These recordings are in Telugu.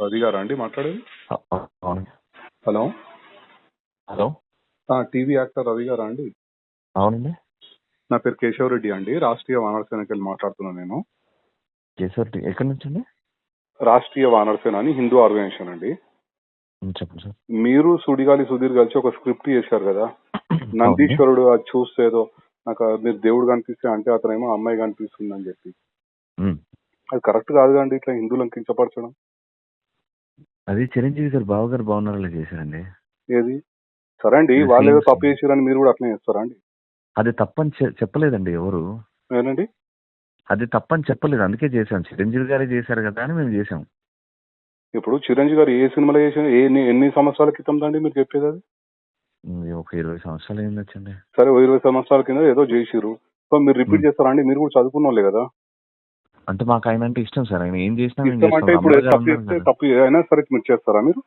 రవి గారా అండి మాట్లాడేది? అవును. Hello hello. TV actor Ravi గారా అండి? అవునండి. నా పేరు కేశవరెడ్డి అండి, రాష్ట్రీయ వానర సేనకి వెళ్ళి మాట్లాడుతున్నాను నేను. కేశవరెడ్డి ఎక్కడి నుంచి అండి? రాష్ట్రీయ వానర సేన అని హిందూ ఆర్గనైజేషన్ అండి. చెప్పండి సార్. మీరు సుడిగాలి సుధీర్ కలిసి ఒక స్క్రిప్ట్ చేశారు కదా, నందీశ్వరుడు అది చూస్తే ఏదో నాకు మీరు దేవుడు కనిపిస్తే అంటే అతనేమో అమ్మాయి కనిపిస్తుంది అని చెప్పి. అది కరెక్ట్ కాదు అండి, ఇట్లా హిందువులను కించపరచడం. అది చిరంజీవి గారు బావగారు బాగున్నారని చేశారండి. ఏది సరే అండి, వాళ్ళు ఏదో తప్పు చేశారని మీరు కూడా అట్లనే చేస్తారా అండి? అది తప్పని చెప్పలేదండి ఎవరు. ఏనండి? అది తప్పని చెప్పలేదు, అందుకే చేశాం. చిరంజీవి గారే చేశారు కదా అని మేము చేసాం. ఇప్పుడు చిరంజీవి గారు ఏ సినిమాలో చేసిన ఎన్ని సంవత్సరాల క్రితం అండి మీరు చెప్పేది? అది ఒక 20 సంవత్సరాలు ఏం వచ్చండి. సరే 20 సంవత్సరాల కింద ఏదో చేసిరు, సో మీరు రిపీట్ చేస్తారా అండి? మీరు కూడా చదువుకున్న వాళ్ళే కదా. అంటే మాకు ఆయన అంటే ఇష్టం సార్, ఆయన ఏం చేసినా ఇష్టం అంటే ఇప్పుడు తప్పు అయినా సరే మీరు చేస్తారా? మీరు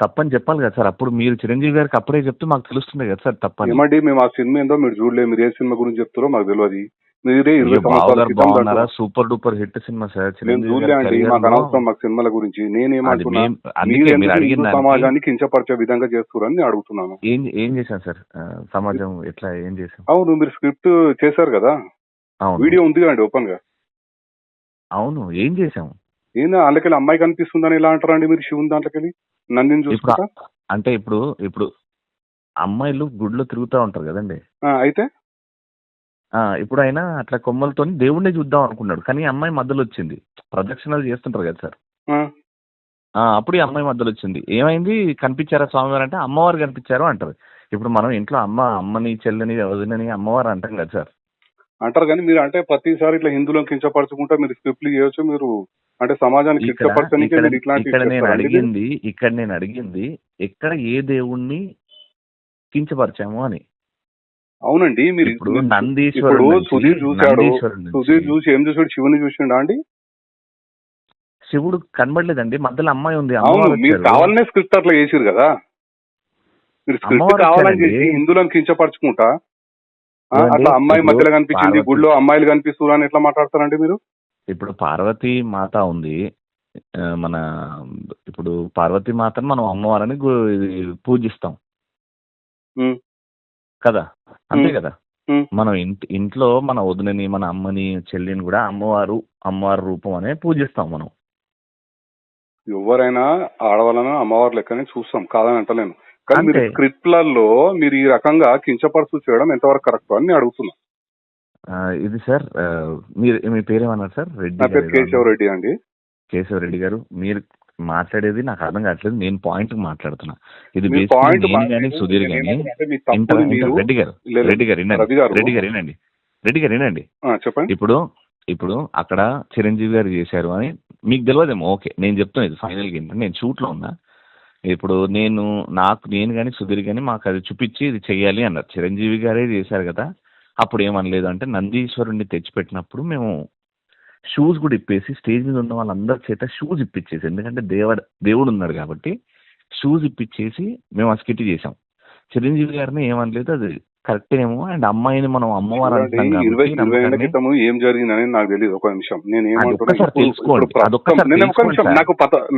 తప్పని చెప్పాలి కదా సార్. అప్పుడు మీరు చిరంజీవి గారికి అప్పుడే చెప్తే మాకు తెలుస్తుంది కదా సార్ తప్పని. ఏమండి, మేము ఆ సినిమా ఏందో మీరు చూడలేదు, మీరు ఏ సినిమా గురించి చెప్తారో మాకు తెలియదు. మీరే 20 సంవత్సరాల క్రితం super duper hit cinema sir. నేను చూడలే అండి, మాకు అనవసరం మాకు సినిమాల గురించి. నేనేమంటున్నా, మీరు హిందూ సమాజాన్ని కించపరిచే విధంగా చేస్తున్నారని నేను అడుగుతున్నాను. ఏం చేశాను సార్? సమాజం ఎట్లా ఏం చేశాం? అవును, మీరు స్క్రిప్ట్ చేశారు కదా, వీడియో ఉంది అండి ఓపెన్ గా. అవును, ఏం చేశాం? ఏందా అందుకెళ్ళి అమ్మాయి కనిపిస్తుందని ఎలా అంటారండి మీరు? శివుని దాంట్లోకెళ్ళి నందిని చూసుకుంటా అంటే ఇప్పుడు అమ్మాయిలు గుడిలో తిరుగుతూ ఉంటారు కదండి. అయితే ఇప్పుడు ఆయన అట్లా కొమ్మలతో దేవుడిని చూద్దాం అనుకున్నాడు, కానీ అమ్మాయి మధ్యలో వచ్చింది. ప్రదక్షిణలు చేస్తుంటారు కదా సార్, అప్పుడు ఈ అమ్మాయి మధ్యలో వచ్చింది. ఏమైంది, కనిపించారా స్వామివారు అంటే అమ్మవారు కనిపించారు అంటారు. ఇప్పుడు మనం ఇంట్లో అమ్మని చెల్లని వదినని అమ్మవారు అంటాం కదా సార్. అంటారు, కానీ మీరు అంటే ప్రతిసారి ఇట్లా హిందువులను కించపరచుకుంటా మీరు స్క్రిప్ట్లు చేయొచ్చు. మీరు అంటే సమాజానికి ఇక్కడ నేను అడిగింది ఎక్కడ ఏ దేవుణ్ణి కించపరిచాము అని. అవునండి, మీరు ఇప్పుడు నందీశ్వరుడు సుధీర్ చూసి ఏం చూసాడు? శివుని చూసిండా అండి? శివుడు కనబడలేదండి, మధ్యలో అమ్మాయి ఉంది. మీరు కావాలనే స్క్రిప్ట్ అట్లా చేసిరు కదా, మీరు స్క్రిప్ట్ కావాలని చేసి హిందువులను కించపరచుకుంటా అట్లా అమ్మాయి మధ్యలో కనిపించింది, గుడిలో అమ్మాయిలు కనిపిస్తున్నారు అని ఎట్లా మాట్లాడతారండి మీరు? ఇప్పుడు పార్వతీ మాత ఉంది, ఇప్పుడు పార్వతీ మాతను మనం అమ్మవారని పూజిస్తాం కదా, అంతే కదా. మనం ఇంట్లో మన వదినని, మన అమ్మని, చెల్లిని కూడా అమ్మవారు రూపం అనే పూజిస్తాం మనం. ఎవరైనా ఆడవాళ్ళని అమ్మవారి లెక్కనే చూస్తాం, కాదని అంటలేను. కానీ మీరు స్క్రిప్ట్లలో మీరు ఈ రకంగా కించపరుచు చేయడం ఎంతవరకు కరెక్ట్ అని అడుగుతున్నా. ఇది సార్, మీ పేరేమన్నారు సార్? రెడ్డి. కేశవరెడ్డి అండి. కేశవరెడ్డి గారు, మీరు మాట్లాడేది నాకు అర్థం కావట్లేదు. నేను పాయింట్ మాట్లాడుతున్నా. ఇది సుధీర్ గాని రెడ్డి గారు వినండి. చెప్పండి. ఇప్పుడు అక్కడ చిరంజీవి గారు చేశారు అని మీకు తెలియదేమో, ఓకే నేను చెప్తాను. ఇది ఫైనల్ గా ఏంటంటే, నేను షూట్ లో ఉన్నా. ఇప్పుడు నేను కానీ సుధీర్ గాని మాకు అది చూపించి ఇది చెయ్యాలి అన్నారు. చిరంజీవి గారే చేశారు కదా, అప్పుడు ఏమనలేదు. అంటే నందీశ్వరుణ్ణి తెచ్చిపెట్టినప్పుడు మేము షూస్ కూడా ఇప్పేసి స్టేజ్ మీద ఉన్న వాళ్ళందరి చేత షూస్ ఇప్పించేసి, ఎందుకంటే దేవుడు ఉన్నాడు కాబట్టి షూస్ ఇప్పించేసి మేము ఆ స్కిట్ చేసాం. చిరంజీవి గారిని ఏమనలేదు, అది కరెక్ట్ ఏమో. అండ్ అమ్మాయిని మనం అమ్మవారు అంటున్నాం కాబట్టి ఏం జరిగిందని నాకు తెలియదు. ఒక నిమిషం, నేను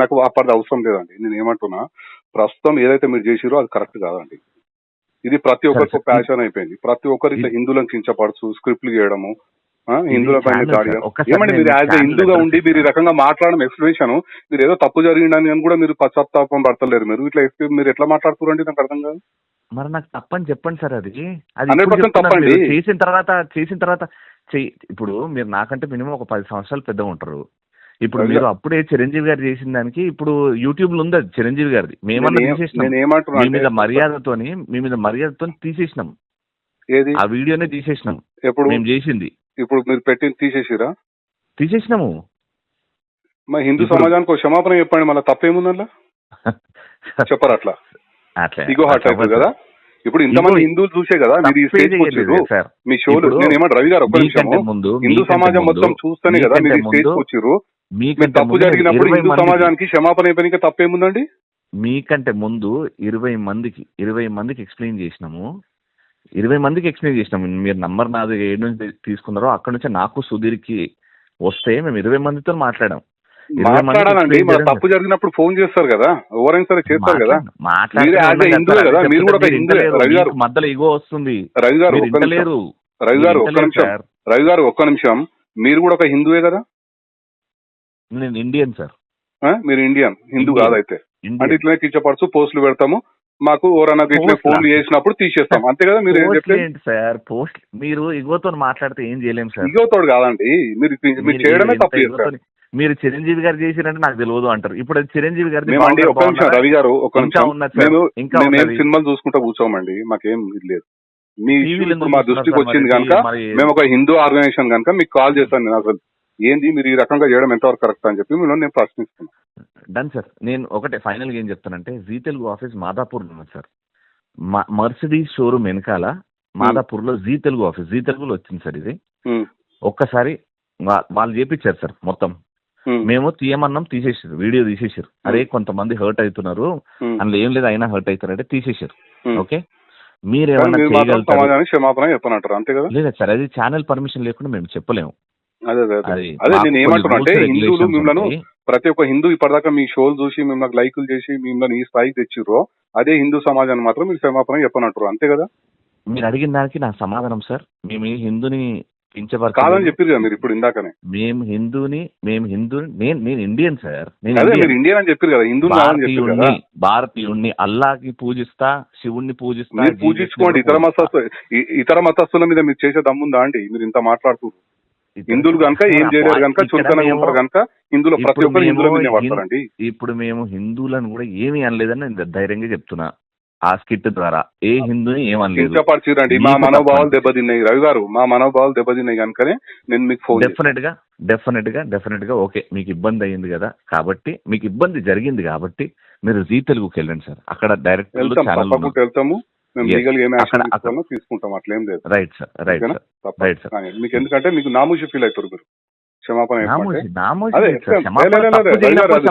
నాకు అప్పటి అవసరం లేదండి. నేను ఏమంటున్నా, ప్రస్తుతం ఏదైతే మీరు చేసిరో అది కరెక్ట్ కాదండి. ఇది ప్రతి ఒక్కరికి ప్యాషన్ అయిపోయింది. ప్రతి ఒక్కరు ఇట్లా హిందువులను కించపరచు స్క్రిప్ట్లు చేయడము, హిందువుల పైన దాడి. ఏమండి, మీరు యాజ్ ఎ హిందూగా ఉండి మీరు ఈ రకంగా మాట్లాడడం ఎక్స్ప్లెనేషన్, మీరు ఏదో తప్పు జరిగిందని అని కూడా మీరు పశ్చాత్తాపం పడతలేరు. మీరు ఇట్లా మీరు ఎట్లా మాట్లాడుతున్నారండి? నాకు అర్థం కాదు. మరి నాకు తప్పని చెప్పండి సార్. అది 100% తప్పండి. చేసిన తర్వాత ఇప్పుడు మీరు నాకంటే మినిమం ఒక 10 సంవత్సరాలు పెద్దగా ఉంటారు. ఇప్పుడు మీరు అప్పుడే చిరంజీవి గారు చేసిన దానికి ఇప్పుడు యూట్యూబ్ లో ఉంది అది చిరంజీవి గారిది. మేమన్నా తీసేసినాం, మీ మీద మర్యాదతో తీసేసినాం. ఆ వీడియోనే తీసేసినాం. ఎప్పుడు మేము చేసింది ఇప్పుడు మీరు పెట్టింది తీసేసినాము. మా హిందూ సమాజానికి క్షమాపణ చెప్పండి, మళ్ళీ తప్పేముందల్లా చెప్పరు. అట్లా ఇగో హార్ట్ అవుతుంది కదా. ఇప్పుడు ఇంతమంది హిందువులు చూసే కదా మీరు ఈ స్టేజ్ వచ్చారు, మీ షోలు. నేను ఏమంటే రవి గారు ఒక్క నిమిషం, హిందూ సమాజం మొత్తం చూస్తేనే కదా మీరు ఈ స్టేజ్ వచ్చారు. మీరు తప్పు జరిగినప్పుడు హిందూ సమాజానికి క్షమాపణ అయిపోయినాక తప్పేముందండి? మీకంటే ముందు 20 మందికి ఎక్స్ప్లెయిన్ చేసినాము. 20 మందికి ఎక్స్ప్లెయిన్ చేసినాము. మీరు నంబర్ నాది ఏడు నుంచి తీసుకున్నారో అక్కడ నుంచి నాకు సుధీర్కి వస్తే మేము 20 మందితో మాట్లాడాం. మాట్లాడాలండి. మన తప్పు జరిగినప్పుడు ఫోన్ చేస్తారు కదా, ఎవరైనా సరే చేస్తారు కదా. మీరు యాజ్ ఏ హిందువే కదా, మీరు కూడా ఒక హిందువే. రవి గారు మధ్యలో ఇగో వస్తుంది. రవి గారు ఒక్క నిమిషం, రవి గారు ఒక్క నిమిషం, మీరు కూడా ఒక హిందువే కదా. నేను ఇండియన్ సార్. మీరు ఇండియన్, హిందూ కాదైతే. అంటే ఇట్లనే కించపరచు పోస్టులు పెడతాము, మాకు ఎవరన్నా ఇట్లా ఫోన్లు చేసినప్పుడు తీసేస్తాం, అంతే కదా. మీరు ఏం చెప్పలేదు సార్. పోస్ట్ మీరు ఇగోతో మాట్లాడితే ఏం చేయలేము సార్. ఇగోతోడు కాదండి, మీరు చేయడమే తప్పు చేస్తారు. మీరు చిరంజీవి గారు చేసిరంటే నాకు తెలియదు అంటారు. ఇప్పుడు చిరంజీవి గారు ఒక్క నిమిషం రవి గారు, ఒక్క నిమిషం. మేము సినిమాలు చూసుకుంటా కూర్చోమండి, మాకేం ఇది లేదు. మీ మా దృష్టికి వచ్చింది కనుక మేము ఒక హిందూ ఆర్గనైజేషన్ కనుక మీకు కాల్ చేస్తాను. నేను అసలు ఏంది మీరు ఈ రకంగా చేయడం ఎంతవరకు కరెక్ట్ అని చెప్పి నేను ప్రశ్నిస్తున్నాను. Done sir. నేను ఒకటే ఫైనల్ గా ఏం చెప్తానంటే, జీ తెలుగు ఆఫీస్ మాదాపూర్ లో ఉంది సార్. మర్సిడీస్ షోరూమ్ వెనకాల మాదాపూర్ లో జీ తెలుగు ఆఫీస్, జీ తెలుగులో వచ్చింది సార్ ఇది. ఒక్కసారి వాళ్ళు చేపించారు సార్ మొత్తం. మేము తీయమన్నాం, తీసేసారు, వీడియో తీసేసారు. అరే కొంతమంది హర్ట్ అవుతున్నారు, అందులో ఏం లేదు అయినా హర్ట్ అవుతారంటే తీసేసారు. ఓకే, మీరేమన్నా చేయగలుగుతారు? లేదా సార్, అది ఛానల్ పర్మిషన్ లేకుండా మేము చెప్పలేము. అదే నేను ఏమంటున్నా అంటే, హిందువులు మిమ్మల్ని, ప్రతి ఒక్క హిందూ ఇప్పటిదాకా మీ షోలు చూసి మిమ్మల్ని లైకులు చేసి మిమ్మల్ని ఈ స్థాయికి తెచ్చిర్రో, అదే హిందూ సమాజాన్ని మాత్రం మీరు క్షమాపణ చెప్పనంటారు, అంతే కదా. మీరు అడిగిన దానికి నా సమాధానం సార్, మేము హిందూని కాదని చెప్పారు కదా మీరు ఇప్పుడు ఇందాకనే. మేము హిందూని నేను ఇండియన్ సార్. మీరు ఇండియన్ అని చెప్పారు కదా, హిందూ భారతీయుణ్ణి, అల్లాకి పూజిస్తా, శివుణ్ణి పూజిస్తా. మీరు పూజించుకోండి. ఇతర మతస్థుల మీద మీరు చేసే దమ్ముందా అండి? మీరు ఇంత మాట్లాడుతున్నారు. హిందువులు కనుక ఏం చేయలేరు కనుక, చులకనగా ఉంటారు కనుక హిందువులు ప్రతి ఒక్కరు హిందువుల మీద పడతారండి. ఇప్పుడు మేము హిందువులను కూడా ఏమీ అనలేదని నేను ధైర్యంగా చెప్తున్నా. ఆ స్కిట్ ద్వారా ఏ హిందూని ఏమనలేదు. కించపరిచిరండి, మా మనోభావాలు దెబ్బతిన్నాయి రవి గారు, మా మనోభావాలు దెబ్బతిన్నాయి కనుకనే నేను మీకు ఫోన్. డెఫినెట్ గా ఓకే, మీకు ఇబ్బంది అయ్యింది కదా, కాబట్టి మీకు ఇబ్బంది జరిగింది కాబట్టి మీరు జీ తెలుగుకి వెళ్ళండి సార్. అక్కడ డైరెక్ట్ వెళ్తాము, మేము లీగల్ ఏం యాక్షన్ తీసుకుంటాం, అట్లేం లేదు. Right sir. మీకు ఎందుకంటే మీకు నామూషి ఫీల్ అవుతారు మీరు. క్షమాపణ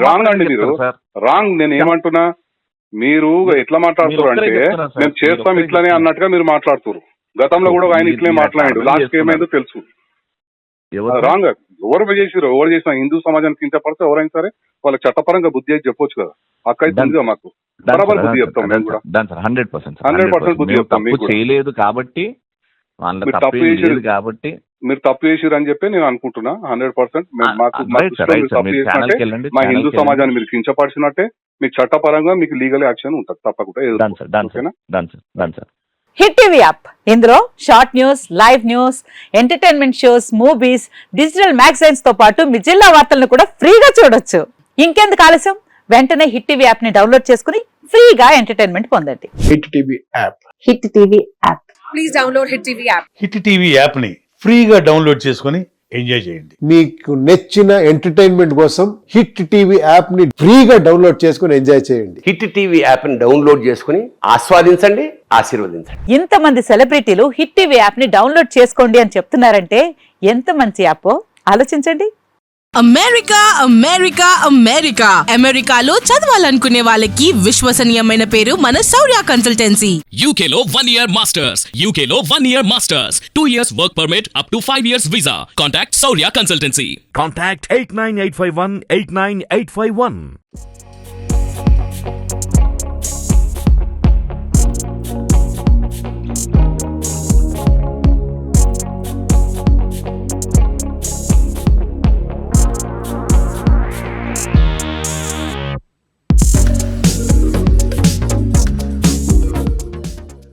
రాంగ్ అండి, మీరు రాంగ్. నేను ఏమంటున్నా, మీరు ఎట్లా మాట్లాడుతున్నారు అంటే, మేము చేస్తాం ఇట్లనే అన్నట్టుగా మీరు మాట్లాడుతున్నారు. గతంలో కూడా ఆయన ఇట్లనే మాట్లాడాడు, లాస్ట్ ఏమైందో తెలుసు. రాంగ్. ఎవరు చేసినా హిందూ సమాజానికి కించపడితే ఎవరైనా సరే వాళ్ళ చట్టపరంగా బుద్ధి అయితే చెప్పొచ్చు కదా. హక్కు అయితే ఉంది మాకు, బరాబర్ బుద్ధి చెప్తాం మేము కూడా. 100% బుద్ధి చెప్తాం. మీకు చేయలేదు కాబట్టి, మీరు తప్పు చేసిరు అని చెప్పి నేను అనుకుంటున్నా. 100% మా హిందూ సమాజాన్ని మీరు కించపరిచినట్టే, మీకు చట్టపరంగా మీకు లీగల్ యాక్షన్ ఉంటుంది తప్పకుండా. హిట్ టీవీ యాప్, ఇందులో short news, live news, entertainment shows, movies, digital magazines తో పాటు మీ జిల్లా వార్తలను కూడా ఫ్రీగా చూడొచ్చు. ఇంకెందుకు ఆలస్యం, వెంటనే హిట్ టీవీ యాప్ ని డౌన్లోడ్ చేసుకుని ఫ్రీగా ఎంటర్టైన్మెంట్ పొందండి. Hit TV app. Hit TV app. Please download hit TV app. Hit TV app ని ఫ్రీగా డౌన్లోడ్ చేసుకుని ఎంజాయ్ చేయండి. మీకు నచ్చిన ఎంటర్టైన్మెంట్ కోసం హిట్ టీవీ యాప్ ని ఫ్రీగా డౌన్లోడ్ చేసుకుని ఎంజాయ్ చేయండి. హిట్ టీవీ యాప్ ని డౌన్లోడ్ చేసుకుని ఆస్వాదించండి, ఆశీర్వదించండి. ఇంతమంది సెలబ్రిటీలు హిట్ టీవీ యాప్ ని డౌన్లోడ్ చేసుకోండి అని చెప్తున్నారంటే ఎంత మంచి యాప్ ఆలోచించండి. అమెరికా అమెరికాలో చదవాలనుకునే వాళ్ళకి విశ్వసనీయమైన పేరు మన శౌర్య కన్సల్టెన్సీ. UK లో 1 year masters, UK లో 1 year masters, 2 years work permit up to 5 years visa. Contact Shaurya Consultancy. Contact 89851 89851.